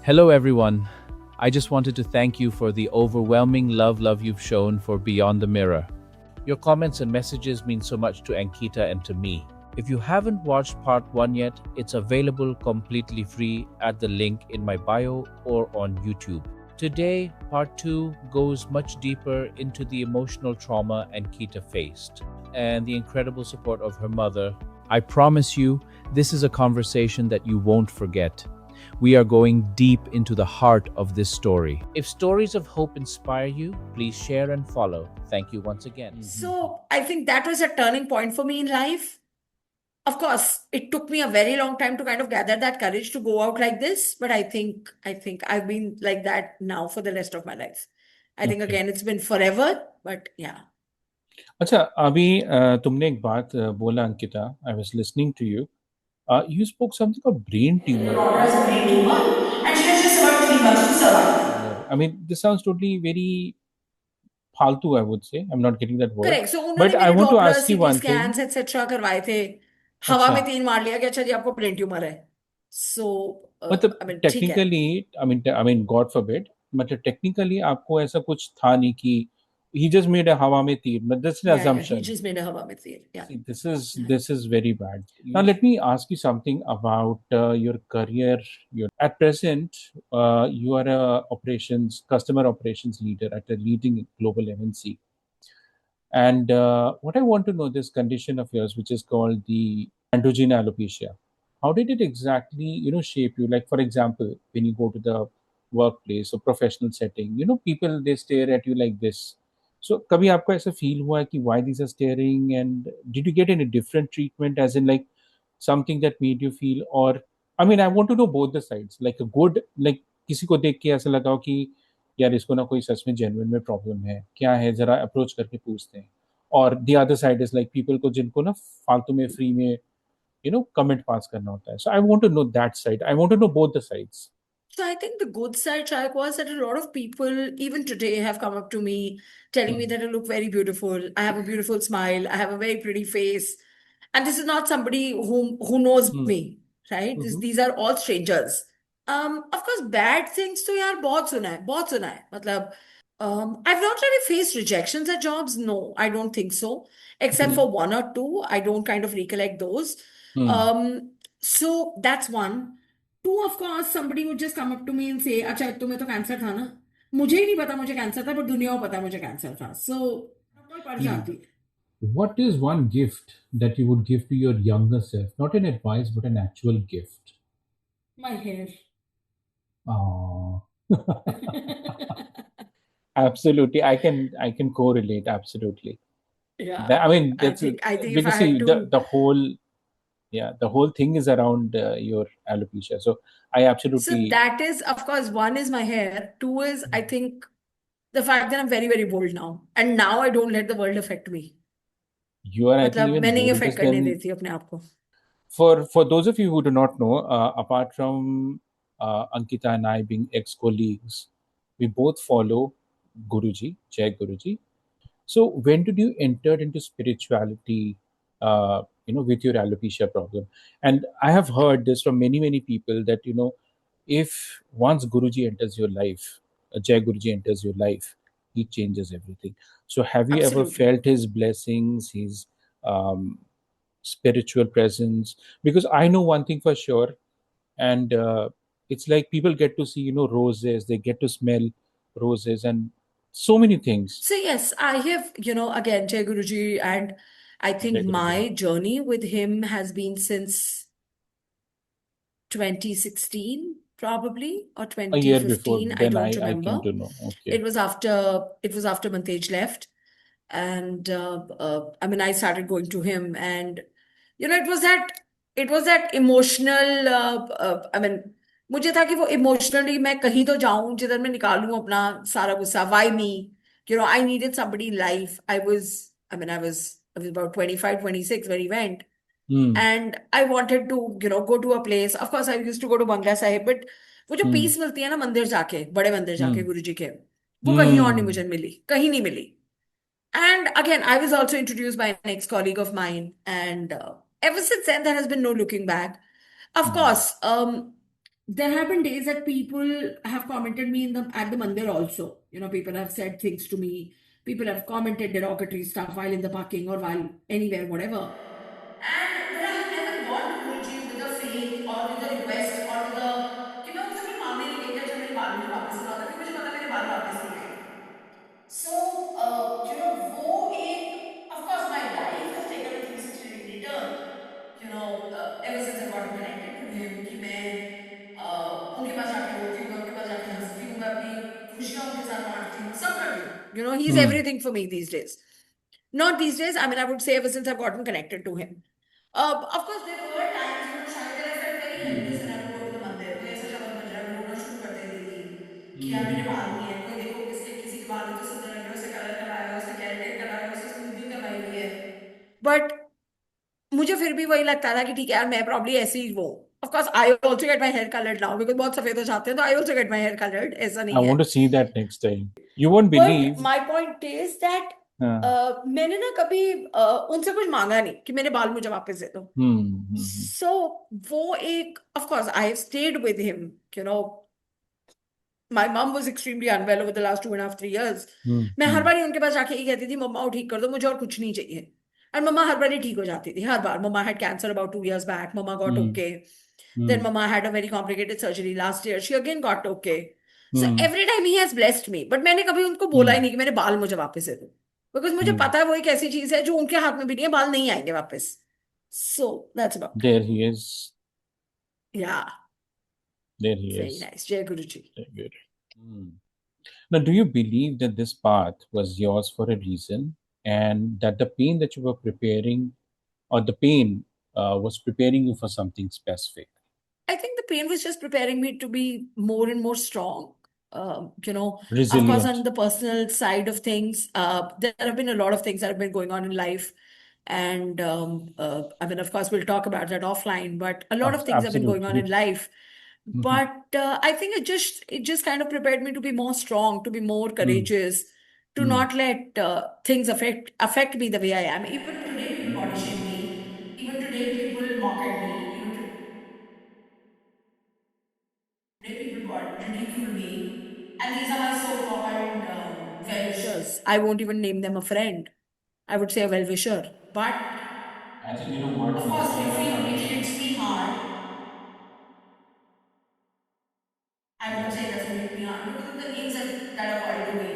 Hello, everyone. I just wanted to thank you for the overwhelming love you've shown for Beyond the Mirror. Your comments and messages mean so much to Ankita and to me. If you haven't watched part 1 yet, it's available completely free at the link in my bio or on YouTube. Today, part 2 goes much deeper into the emotional trauma Ankita faced and the incredible support of her mother. I promise you, this is a conversation that you won't forget. We are going deep into the heart of this story. If stories of hope inspire you, please share and follow. Thank you once again. So I think that was a turning point for me in life. Of course, it took me a very long time to kind of gather that courage to go out like this, but I think I've been like that now for the rest of my life. I think Okay. again it's been forever, but yeah. अच्छा अभी तुमने एक बात बोला Ankita I was listening to you you spoke something about brain tumor. Her daughter has a brain tumor and she has just about 3 months to survive. I mean, this sounds totally very faltu, I would say. I'm not getting that word. Correct so उन्होंने But I मेरे want to Doppler ask you सीटी one thing. Scans etcetera करवाए थे हवा अच्छा में 3 मार लिया कि अच्छा जी आपको ब्रेन ट्यूमर है सो मतलब आई मीन ठीक है technically I mean God forbid मतलब टेक्निकली आपको ऐसा कुछ था नहीं कि he just made a हवा में तीर but that's an या ही assumption. जस्ट मेड हवा में तीर या See, this is very bad. Now, let me ask you something about your career. At present, you are a customer operations leader at a leading global MNC. And what I want to know, this condition of yours, which is called the androgen alopecia, how did it exactly, shape you? Like, for example, when you go to the workplace or professional setting, people they stare at you like this. So, कभी आपको ऐसा feel हुआ है कि why these are staring, and did you get any different treatment, as in like something that made you feel, or I mean, I want to know both the sides, like a good, like किसी को देख के ऐसा लगा हो कि यार इसको ना कोई सच में जेन्युइन में प्रॉब्लम है क्या है जरा अप्रोच करके पूछते हैं और the other side is like people को जिनको ना फालतू में फ्री में कमेंट पास करना होता है so I want to know that side I want to know both the sides So I think the good side, Shayak, was that a lot of people, even today, have come up to me telling me that I look very beautiful. I have a beautiful smile. I have a very pretty face. And this is not somebody who knows me, right? These are all strangers. Of course, bad things तो यार बहुत सुना है मतलब I've not really faced rejections at jobs. No, I don't think so. Except for one or two, I don't kind of recollect those. Um, so that's one. Two, of course, somebody would just come up to me and say, अच्छा तुम्हें तो cancer था ना मुझे ही नहीं पता मुझे cancer था पर दुनिया को पता है मुझे कैंसर था so कोई पड़ जाती है What is one gift that you would give to your younger self? Not an advice, but an actual gift. my hair Oh. Absolutely, I can correlate absolutely. yeah I mean, I that's think I think if I because had see to the whole yeah the whole thing is around your alopecia. So I so absolutely that is of course one is my hair two is I think the fact that I'm very very bold now and now I don't let the world affect me you are I think मतलब even मैं नहीं bolder affect करने than देती अपने आप को for those of you who do not know, apart from Ankita and I being ex-colleagues, we both follow Guruji, Jai Guruji. So when did you enter into spirituality, with your alopecia problem? And I have heard this from many people that, if once Guruji enters your life, Jai Guruji enters your life, he changes everything. So have you ever absolutely felt his blessings, his um, spiritual presence? Because I know one thing for sure, and it's like people get to see, roses, they get to smell roses, and so many things. so yes I have again Jai Guruji and I think Jai Guruji. my journey with him has been since 2016 probably or A year before, 2015 I then don't I remember came to know. Okay. it was after Mantej left and I mean I started going to him and it was that emotional I mean मुझे था कि वो emotionally मैं कहीं तो जाऊं जिधर मैं निकालूं अपना सारा गुस्सा why me I needed somebody in life I was about 25 26 when he went Hmm. and I wanted to go to a place of course I used to go to Bangla Sahib but वो जो Hmm. Piece मिलती है ना मंदिर जाके बड़े मंदिर जाके Hmm. गुरुजी के वो कहीं और नहीं Hmm. मुझे मिली कहीं नहीं मिली and again I was also introduced by an ex-colleague of mine and ever since then there has been no looking back of Hmm. course there have been days that people have commented me at the mandir also. People have said things to me. People have commented derogatory stuff while in the parking or while anywhere, whatever. And but I have never gone to Guruji with a faith or with a request or with a कि मैं उनसे कोई मांगने नहीं गई कि अच्छा मेरे बाल मुझे वापस दिलाओ, क्योंकि मुझे पता है मेरे बाल वापस नहीं आएंगे. So, वो एक, of course, my life has taken a 360-degree turn. Ever since I've gotten connected to him, कि मैं उनके पास जाके रोती हूँ, मैं उनके पास जाके हंसती हूँ, मैं अपनी खुशियाँ उनके साथ बांटती हूँ, सब करती हूँ. He's Hmm. everything for me these days. Not these days, I mean, I would say ever since I've gotten connected to him. Of course, there were times, शायद where I felt very helpless when I would go to the मंदिर. कोई ऐसा शब्द बज रहा है, मैं रोना शुरू कर देती थी कि यार मेरे बाल नहीं है. कोई देखो किसी के बाल इतने सुंदर लग रहे हैं, उसने कलर कराया है, उसने केराटिन कराया है, उसने स्मूथनिंग करवाई हुई है. बट मुझे फिर भी वही लगता था कि ठीक है यार, मैं प्रॉब्ली ऐसी ही वो. Of course, I also get my hair colored now because बहुत सफेद हो जाते हैं, तो I also get my hair colored. ऐसा I नहीं है. want to see that next time. You won't But believe. my point is that Uh, मैंने ना कभी उनसे कुछ मांगा नहीं कि मेरे बाल मुझे वापस दे दो. So वो एक, of course, I have stayed with him. My mom was extremely unwell over the last 2.5-3 years. मैं हर बार उनके पास जाके ही कहती थी मम्मा वो ठीक कर दो, मुझे और कुछ नहीं चाहिए. और मम्मा हर बार ही ठीक हो जाती थी, हर बार. Mama had cancer about 2 years back. Mama got okay. Then Mama had a very complicated surgery last year. She again got okay. So every time he has blessed me. But मैंने कभी उनको बोला ही नहीं कि मेरे बाल मुझे वापस दे दो. Because मुझे पता है वो एक ऐसी चीज है जो उनके हाथ में भी नहीं है, बाल नहीं आएंगे वापस. So that's about it. There he is. Yeah, There he very is. nice. Jai Guruji. Very good. Now, do you believe that this path was yours for a reason, and that the pain that you were preparing, or the pain was preparing you for something specific? I think the pain was just preparing me to be more and more strong. Of course, Resilient. on the personal side of things, there have been a lot of things that have been going on in life. And I mean, of course, we'll talk about that offline, but a lot of things have been going on in Absolutely. life. But I think it just kind of prepared me to be more strong, to be more courageous, to not let things affect me the way I am. Even today, people body shame me. Even today, people mock at me. Today people ridicule me, and these are my so-called well-wishers. I won't even name them a friend. I would say a well-wisher. But I think you know what of next course, time I come it to hits you. me hard. I won't say it doesn't hit me hard because of the names that are called to me.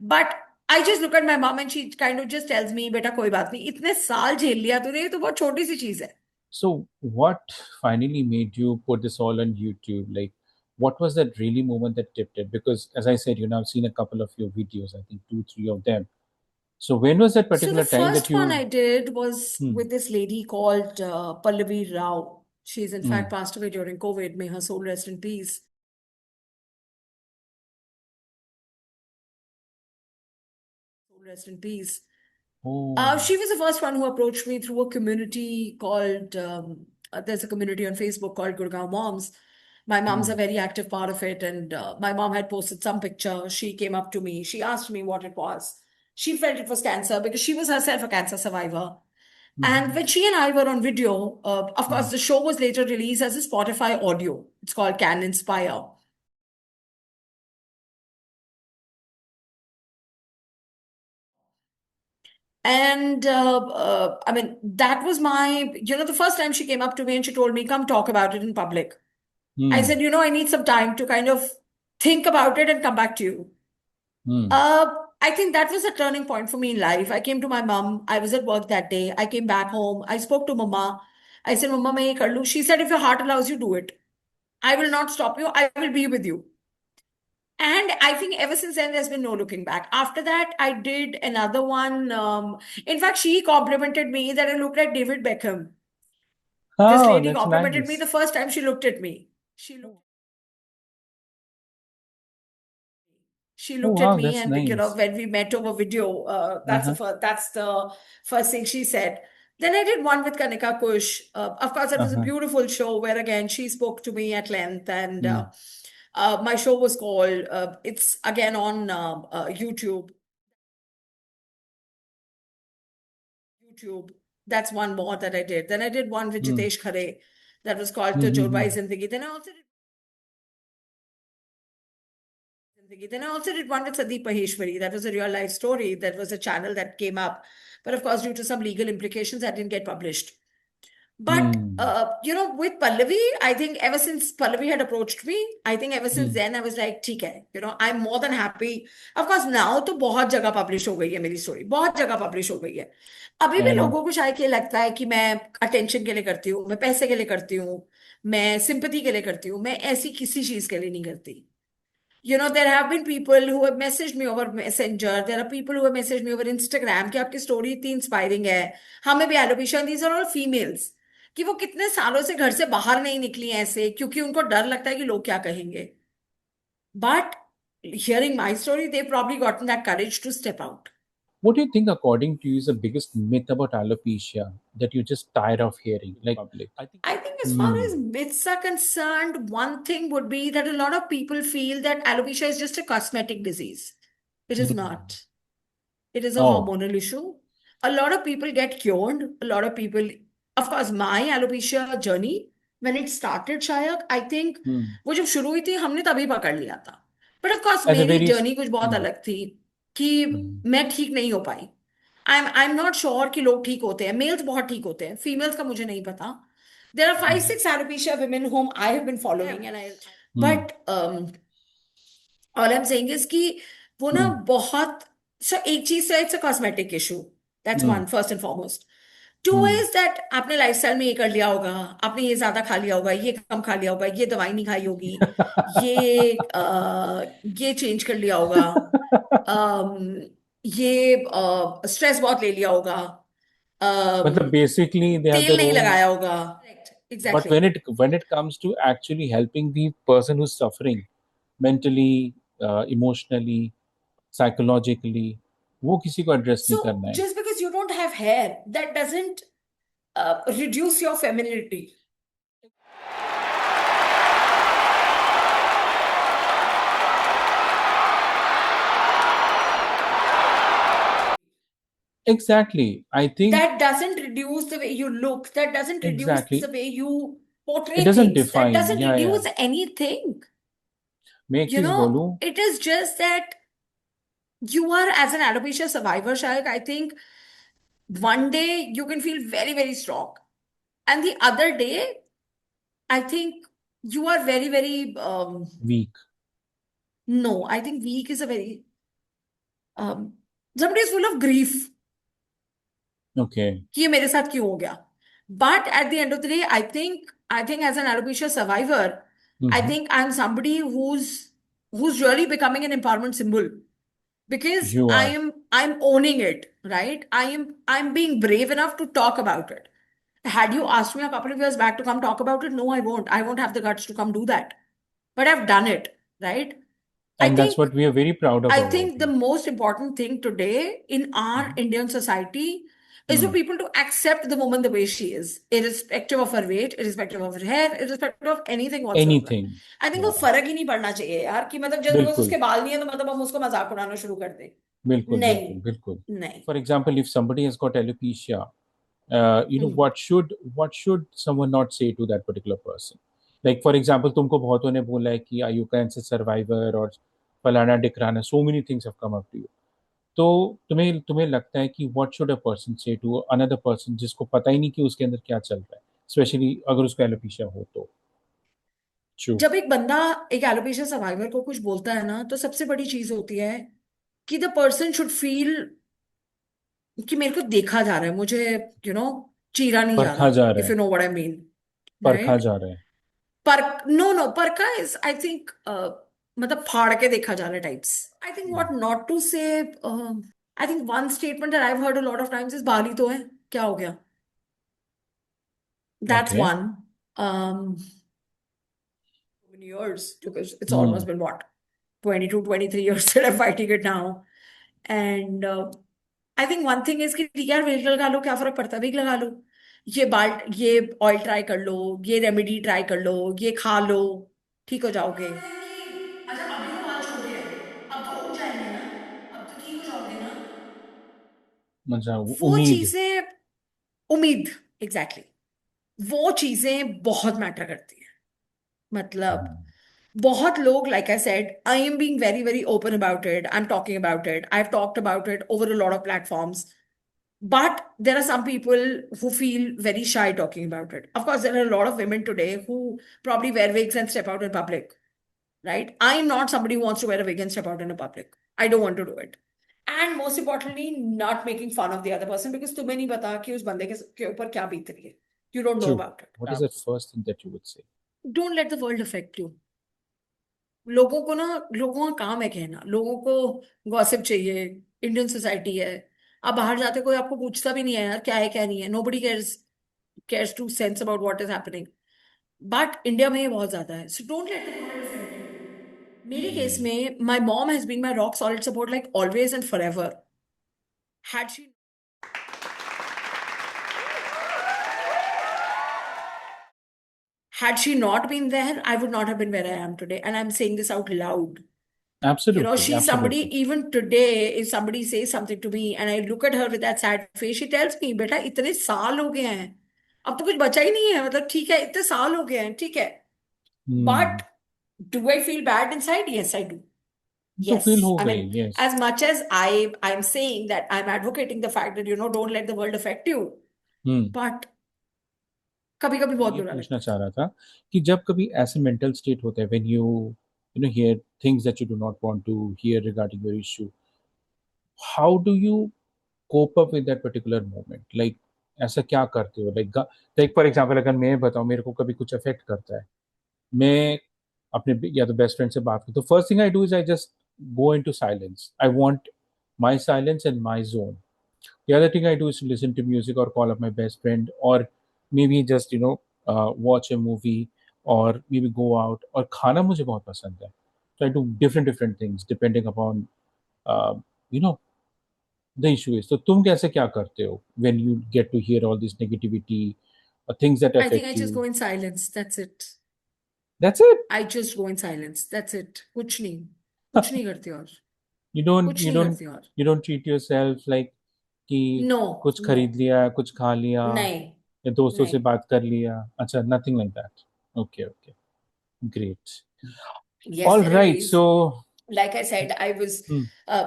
But I just look at my mom and she kind of just tells me, बेटा कोई बात नहीं, इतने साल झेल लिया तूने, ये तो बहुत छोटी सी चीज है. So, what finally made you put this all on YouTube? Like, what was that really moment that tipped it? Because, as I said, I've seen a couple of your videos, I think 2, 3 of them. So, when was that So the particular time that first one I you? did was with this lady called Pallavi Rao. She's in fact passed away during COVID. May her soul rest in peace. Soul rest in peace. Oh. She was the first one who approached me through a community called, there's a community on Facebook called Gurgaon Moms. My mom's a very active part of it, and my mom had posted some picture. She came up to me. She asked me what it was. She felt it was cancer because she was herself a cancer survivor. And when she and I were on video, of course, the show was later released as a Spotify audio. It's called Can Inspire. And I mean, that was the first time she came up to me and she told me, come talk about it in public. I said, I need some time to kind of think about it and come back to you. I think that was a turning point for me in life. I came to my mom. I was at work that day. I came back home. I spoke to Mama. I said, Mama, मैं ये कर लूँ. She said, if your heart allows you, do it. I will not stop you. I will be with you. And I think ever since then, there's been no looking back. After that, I did another one. In fact, she complimented me that I looked like David Beckham. This Oh, lady that's complimented me the nice. first time she looked at me. She Oh, looked at wow, me, that's and nice. when we met over video, Uh-huh. that's the first thing she said. Then I did one with Kanika Kush. Of course, it was a beautiful show where again she spoke to me at length, and my show was called. It's again on YouTube. That's one more that I did. Then I did one with Jitesh Khare that was called The Jorbai Zindagi. Then I also did Then I also did one with Sandeep Maheshwari. That was a real life story. That was a channel that came up. But of course, due to some legal implications, that didn't get published. But Hmm. with Pallavi, I think ever since Pallavi had approached me, I think ever since Hmm. then I was like, ठीक है, I'm more than happy. Of course, now तो बहुत जगह publish हो गई है मेरी story, बहुत जगह publish हो गई है. अभी भी I know. लोगों को शायद ये लगता है कि मैं attention के लिए करती हूँ, मैं पैसे के लिए करती हूँ, मैं sympathy के लिए करती हूँ, मैं ऐसी किसी चीज के लिए नहीं करती. There have been people who have messaged me over Messenger. There are people who have messaged me over Instagram कि आपकी स्टोरी इतनी इंस्पायरिंग है. हमें भी alopecia, these are all females, कि वो कितने सालों से घर से बाहर नहीं निकली हैं ऐसे, क्योंकि उनको डर लगता है कि लोग क्या कहेंगे. But hearing my story, they've probably gotten that courage to step out. What do you think, according to you, is the biggest myth about alopecia that you're just tired of hearing, like public? I think as far Hmm. as myths are concerned, one thing would be that a lot of people feel that alopecia is just a cosmetic disease. It is Hmm. not. It is a Oh. hormonal issue. A lot of people get cured. A lot of people, of course, my alopecia journey, when it started, Shayak, I think Hmm. वो जब शुरू हुई थी हमने तभी पकड़ लिया था. But of course At the मेरी very. जर्नी कुछ बहुत Hmm. अलग थी कि Hmm. मैं ठीक नहीं हो पाई. आई एम नॉट श्योर कि लोग ठीक होते हैं. मेल्स बहुत ठीक होते हैं, फीमेल्स का मुझे नहीं पता. There are five Hmm. Six alopecia women whom I have been following and I Hmm. but all I'm saying is कि वो ना Hmm. बहुत. So एक चीज से it's a cosmetic issue. That's Hmm. One first and foremost. Two Hmm. Is that आपने lifestyle में ये कर लिया होगा, आपने ये ज्यादा खा लिया होगा, ये कम खा लिया होगा, ये दवाई नहीं खाई होगी, ये चेंज कर लिया होगा, ये स्ट्रेस बहुत ले लिया होगा, But basically, they have तेल their नहीं own. लगाया होगा. But exactly. when it comes to actually helping the person who's suffering mentally, emotionally, psychologically, वो किसी को address नहीं So करना है. just because you don't have hair, that doesn't reduce your femininity. Exactly. I think That doesn't reduce the way you look. That doesn't reduce the exactly. way you It portray doesn't things. That define. doesn't Yeah, yeah. reduce anything. मैं एक चीज बोलूं. It is just that you are, as an alopecia survivor, Shayak, I think one day you can feel very, very strong. And the other day, I think you are very, very, Weak. no, I think weak is a very, somebody is full of grief. Okay. कि ये मेरे साथ क्यों हो गया. But at the end of the day, I think as an alopecia survivor, I Mhm. think I'm somebody who's really becoming an empowerment symbol because You are. I'm owning it, right? I'm being brave enough to talk about it. Had you asked me a couple of years back to come talk about it, no, I won't. I won't have the guts to come do that. But I've done it, right? I And that's think what we are very proud of I about think the you. most important thing today in our Mhm. Indian society is for Hmm. people to accept the woman the way she is, irrespective of her weight, irrespective of her hair, irrespective of anything whatsoever. Anything. I think वो Yeah. फर्क ही नहीं पड़ना चाहिए यार कि मतलब just because बिल्कुल. उसके बाल नहीं है तो मतलब हम उसको मजाक उड़ाना शुरू कर दें. बिल्कुल. नहीं, बिल्कुल. बिल्कुल. नहीं. For example, if somebody has got alopecia, Hmm. what should someone not say to that particular person? Like for example, तुमको बहुतों ने बोला है कि are you cancer survivor और फलाना डिकराना, so many things have come up to you. तो तुम्हें तुम्हें लगता है कि what should a person say to another person जिसको पता ही नहीं कि उसके अंदर क्या चल रहा है, स्पेशली अगर उसको एलोपेशिया हो तो. True. जब एक बंदा एक एलोपेशिया सर्वाइवर को कुछ बोलता है ना, तो सबसे बड़ी चीज होती है कि द पर्सन शुड फील कि मेरे को देखा जा रहा है, मुझे यू नो चीरा नहीं जा परखा रहा. जा रहा इफ है. You know what I mean. परखा राइट. जा रहा है. पर नो नो परका इज आई थिंक मतलब फाड़ के देखा जा रहा है types. I think what not to say. I think one statement that I have heard a lot of times is बाल ही तो है, क्या हो गया. That's Okay. One. Years because it's almost Hmm. been what 22 23 years that I'm fighting it now. And I think one thing is कि ठीक है यार wig लगा लो, क्या फर्क पड़ता है, wig लगा लो, ये ऑयल ट्राई कर लो, ये रेमेडी ट्राई कर लो, ये खा लो, ठीक हो जाओगे. अच्छा अभी तो बाल छोटे हैं, अब तो उग जाएंगे ना, अब तो ठीक हो जाओगे ना. मतलब वो उम्मीद. चीजें, उम्मीद, एग्जैक्टली exactly. वो चीजें बहुत मैटर करती हैं. मतलब Hmm. बहुत लोग, like I said, I am being very, very open about it. I'm talking about it. I've talked about it over a lot of platforms. But there are some people who feel very shy talking about it. Of course, there are a lot of women today who probably wear wigs and step out in public, right? I'm not somebody who wants to wear a wig and step out in a public. I don't want to do it. And most importantly, not making fun of the other person because तुम्हें नहीं पता कि उस बंदे के ऊपर क्या बीत रही है. You don't know True. about it. What is the first thing that you would say? Don't let the world affect you. लोगों को ना, लोगों का काम है कहना, लोगों को गॉसिप चाहिए. इंडियन सोसाइटी है. आप बाहर जाते कोई आपको पूछता भी नहीं है यार क्या है क्या नहीं है. Nobody cares to sense about what is happening. But India में ये बहुत ज्यादा है. So don't let the world affect you. मेरे केस में my mom has been my rock solid support like always and forever. Had she had she not been there, I would not have been where I am today. And I'm saying this out loud. Absolutely. She's somebody, Absolutely. even today, if somebody says something to me and I look at her with that sad face, she tells me, बेटा इतने साल हो गए हैं, अब तो कुछ बचा ही नहीं है. मतलब ठीक है, इतने साल हो गए हैं, ठीक है. But do I feel bad inside? Yes, I do. तो feel Yes. हो I गई. mean, Yes. as much as I'm saying that I'm advocating the fact that, don't let the world affect you. But कभी कभी बहुत ये बुरा पूछना लगता चाह रहा था कि जब कभी ऐसे मेंटल स्टेट होता है, when you hear things that you do not want to hear regarding your issue, how do you cope up with that particular moment? Like ऐसा क्या करते हो? Like for example, अगर मैं बताऊं मेरे को कभी कुछ अफेक्ट करता है, मैं अपने या तो बेस्ट फ्रेंड से बात करता हूँ, first thing I do is I just go into silence. I want my silence and my zone. The other thing I do is to listen to music or call up my best friend, or maybe just watch a movie, or maybe go out. और खाना मुझे बहुत पसंद है, so I do different things depending upon uh, you know the issue is. तो तुम कैसे क्या करते हो when you get to hear all this negativity or things that I think I affect just you? go in silence. That's it. That's it. I just go in silence. That's it. कुछ नहीं करती और You don't कुछ you नहीं don't करती और you don't treat yourself like कि No, कुछ no, खरीद लिया, कुछ खा लिया, नहीं, या दोस्तों से नहीं. बात कर लिया. अच्छा, nothing like that. Okay, great. Yes, All there are right, ways. so Like I said,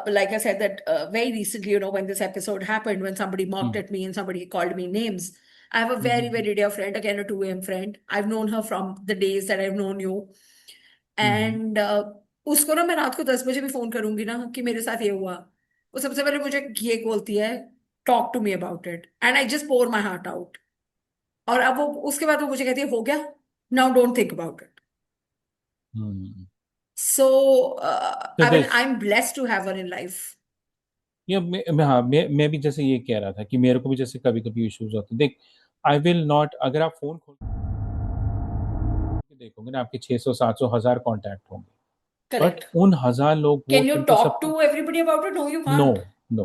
like I said that very recently, when this episode happened, when somebody mocked at me and somebody called me names, I have a very, very dear friend, again, a 2 a.m. friend. I've known her from the days that I've known you. And उसको ना मैं रात को 10 बजे भी phone करूंगी ना कि मेरे साथ ये हुआ, वो सबसे पहले मुझे ये बोलती है, talk to me about it. And I just pour my heart out. और अब वो उसके बाद वो मुझे कहती है हो गया, now don't think about it. hmm. So, So I mean, this I'm blessed to have her in life. या मैं भी जैसे ये कह रहा था कि मेरे को भी जैसे कभी कभी इश्यूज होते हैं. देख, आई विल नॉट, अगर आप फोन खोल के देखोगे ना, आपके 600 700 1000 कांटेक्ट होंगे, बट Correct. उन 1000 लोग वो Can you तुमको talk सबको, to everybody about it? No, you no can't. No,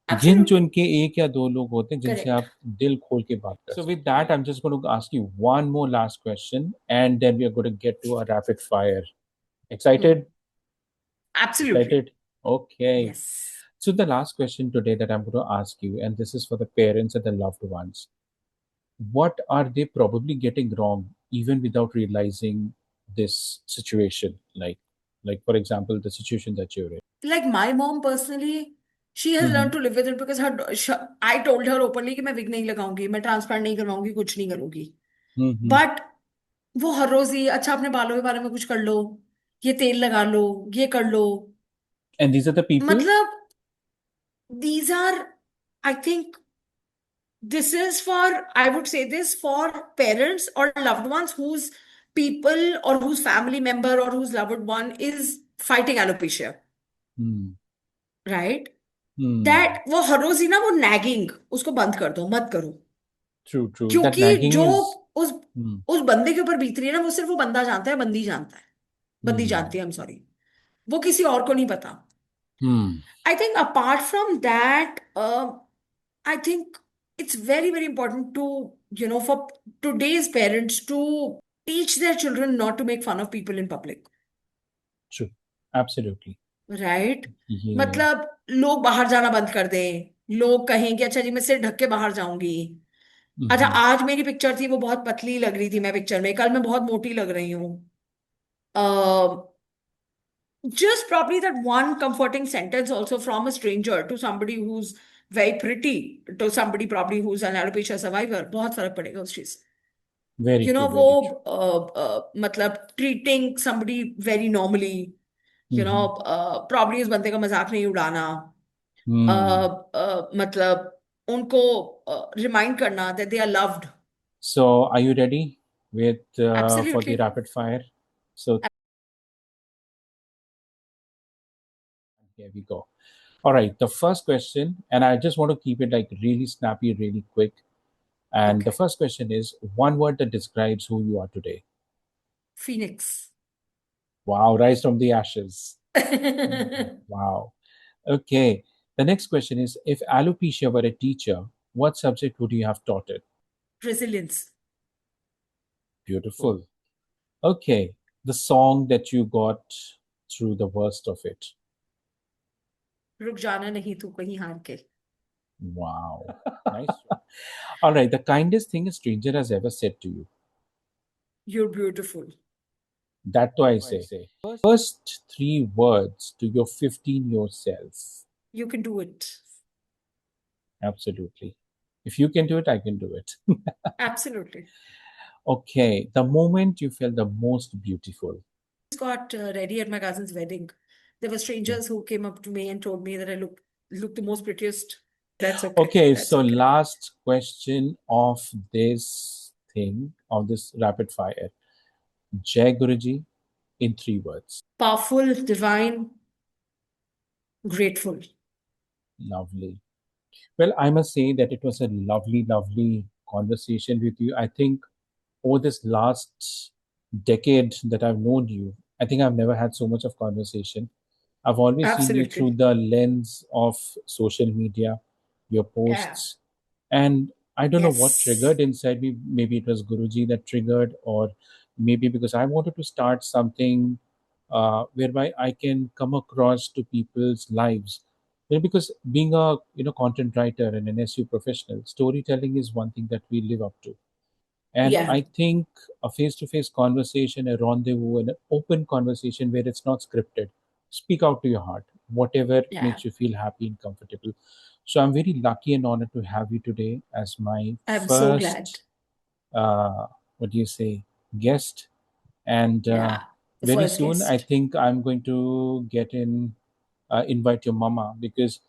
गिन Absolutely. चुन के एक या दो लोग होते हैं जिनसे Correct. आप दिल खोल के बात कर. So with that, I'm just going to ask you one more last question, and then we are going to get to a rapid fire. Excited? Absolutely. Excited? Okay. Yes. So the last question today that I'm going to ask you, and this is for the parents and the loved ones. What are they probably getting wrong, even without realizing this situation? Like for example, the situation that you're in. Like my mom personally, she has learned to live with it because I told her openly कि मैं wig नहीं लगाऊंगी, मैं transplant नहीं करवाऊंगी, कुछ नहीं करूंगी. But वो हर रोज ही अच्छा अपने बालों के बारे में कुछ कर लो, ये तेल लगा लो, ये कर लो. And these are the people. मतलब these are, I think, this is for, I would say this for parents or loved ones whose people or whose family member or whose loved one is fighting alopecia, Hmm. right? Hmm. That वो हर रोज ही ना वो nagging उसको बंद कर दो, मत करो. True. That क्योंकि nagging जो is. उस उस बंदे के ऊपर बीत रही है ना, वो सिर्फ वो बंदा जानता है, बंदी जानता है, बंदी जानती है, I'm sorry, वो किसी और को नहीं पता. I think apart from that, I think it's very, very important to, for today's parents to teach their children not to make fun of people in public, True. Absolutely. right? Yeah. मतलब लोग बाहर जाना बंद कर दें, लोग कहेंगे अच्छा जी मैं सिर ढक के बाहर जाऊंगी. अच्छा आज मेरी पिक्चर थी, वो बहुत पतली लग रही थी मैं पिक्चर में, कल मैं बहुत मोटी लग रही हूँ. Um, just probably that one comforting sentence also from a stranger to somebody who's very pretty to somebody probably who's an alopecia survivor बहुत फर्क पड़ेगा उस चीज से. Very You know, true, वो very true. मतलब treating somebody very normally, you Mm-hmm. know, probably उस बंदे का मजाक नहीं उड़ाना, मतलब उनको रिमाइंड करना that they are loved. So, are you ready with for the Absolutely. rapid fire? So, here we go. All right, the first question, and I just want to keep it like really snappy, really quick. And the Okay. first question is one word that describes who you are today. Phoenix. Wow, rise from the ashes. Wow. Okay. The next question is if alopecia were a teacher, what subject would you have taught it? Resilience. Beautiful. Okay. The song that you got through the worst of it. रुक जाना नहीं तू कहीं हार के. Wow. Nice. All right. The kindest thing a stranger has ever said to you. You're beautiful. That too I say. First three words to your 15-year self. You can do it. Absolutely. If you can do it, I can do it. Absolutely. Okay. The moment you felt the most beautiful. Got ready at my cousin's wedding. There were strangers who came up to me and told me that I look the most prettiest. That's okay. Okay, That's so okay. last question of this thing, of this rapid fire. Jai Guruji in 3 words. Powerful, divine, grateful. Lovely. Well, I must say that it was a lovely, lovely conversation with you. I think over this last decade that I've known you, I think I've never had so much of conversation. I've always seen you through Absolutely. the lens of social media, your Yeah. posts, and I don't know what Yes. triggered inside me. Maybe it was Guruji that triggered, or maybe because I wanted to start something whereby I can come across to people's lives. Because being a content writer and an SU professional, storytelling is one thing that we live up to. And Yeah. I think a face to face conversation, a rendezvous, and an open conversation where it's not scripted, speak out to your heart, whatever Yeah. makes you feel happy and comfortable. So I'm very lucky and honored to have you today as my I'm so glad. first, what do you say, guest. And Yeah. The very first soon, I guest. think I'm going to invite your mama, because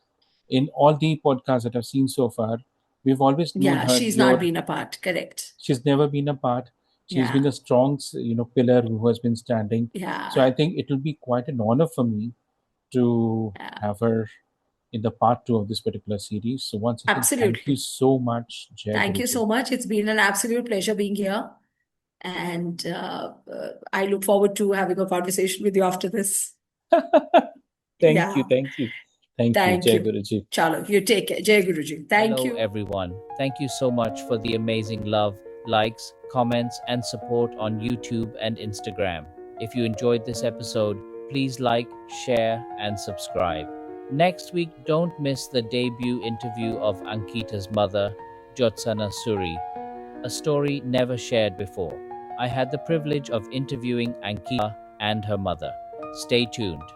in all the podcasts that I've seen so far, we've always known Yeah, her. she's not been a part. Correct. She's never been a part. She's been Yeah. a strong, pillar who has been standing. So Yeah. I think it will be quite an honor for me to Yeah. have her in the part 2 of this particular series. So once again, thank you Absolutely. so much, Jai Thank you Guruji. so much. It's been an absolute pleasure being here. And I look forward to having a conversation with you after this. Thank you, Yeah. thank you, thank you, Thank Jai you. Guruji. Chalo, you take care. Jai Guruji. Thank Hello, you. everyone. Thank you so much for the amazing love, likes, comments, and support on YouTube and Instagram. If you enjoyed this episode, please like, share, and subscribe. Next week, don't miss the debut interview of Ankita's mother, Jyotsana Suri, a story never shared before. I had the privilege of interviewing Ankita and her mother. Stay tuned.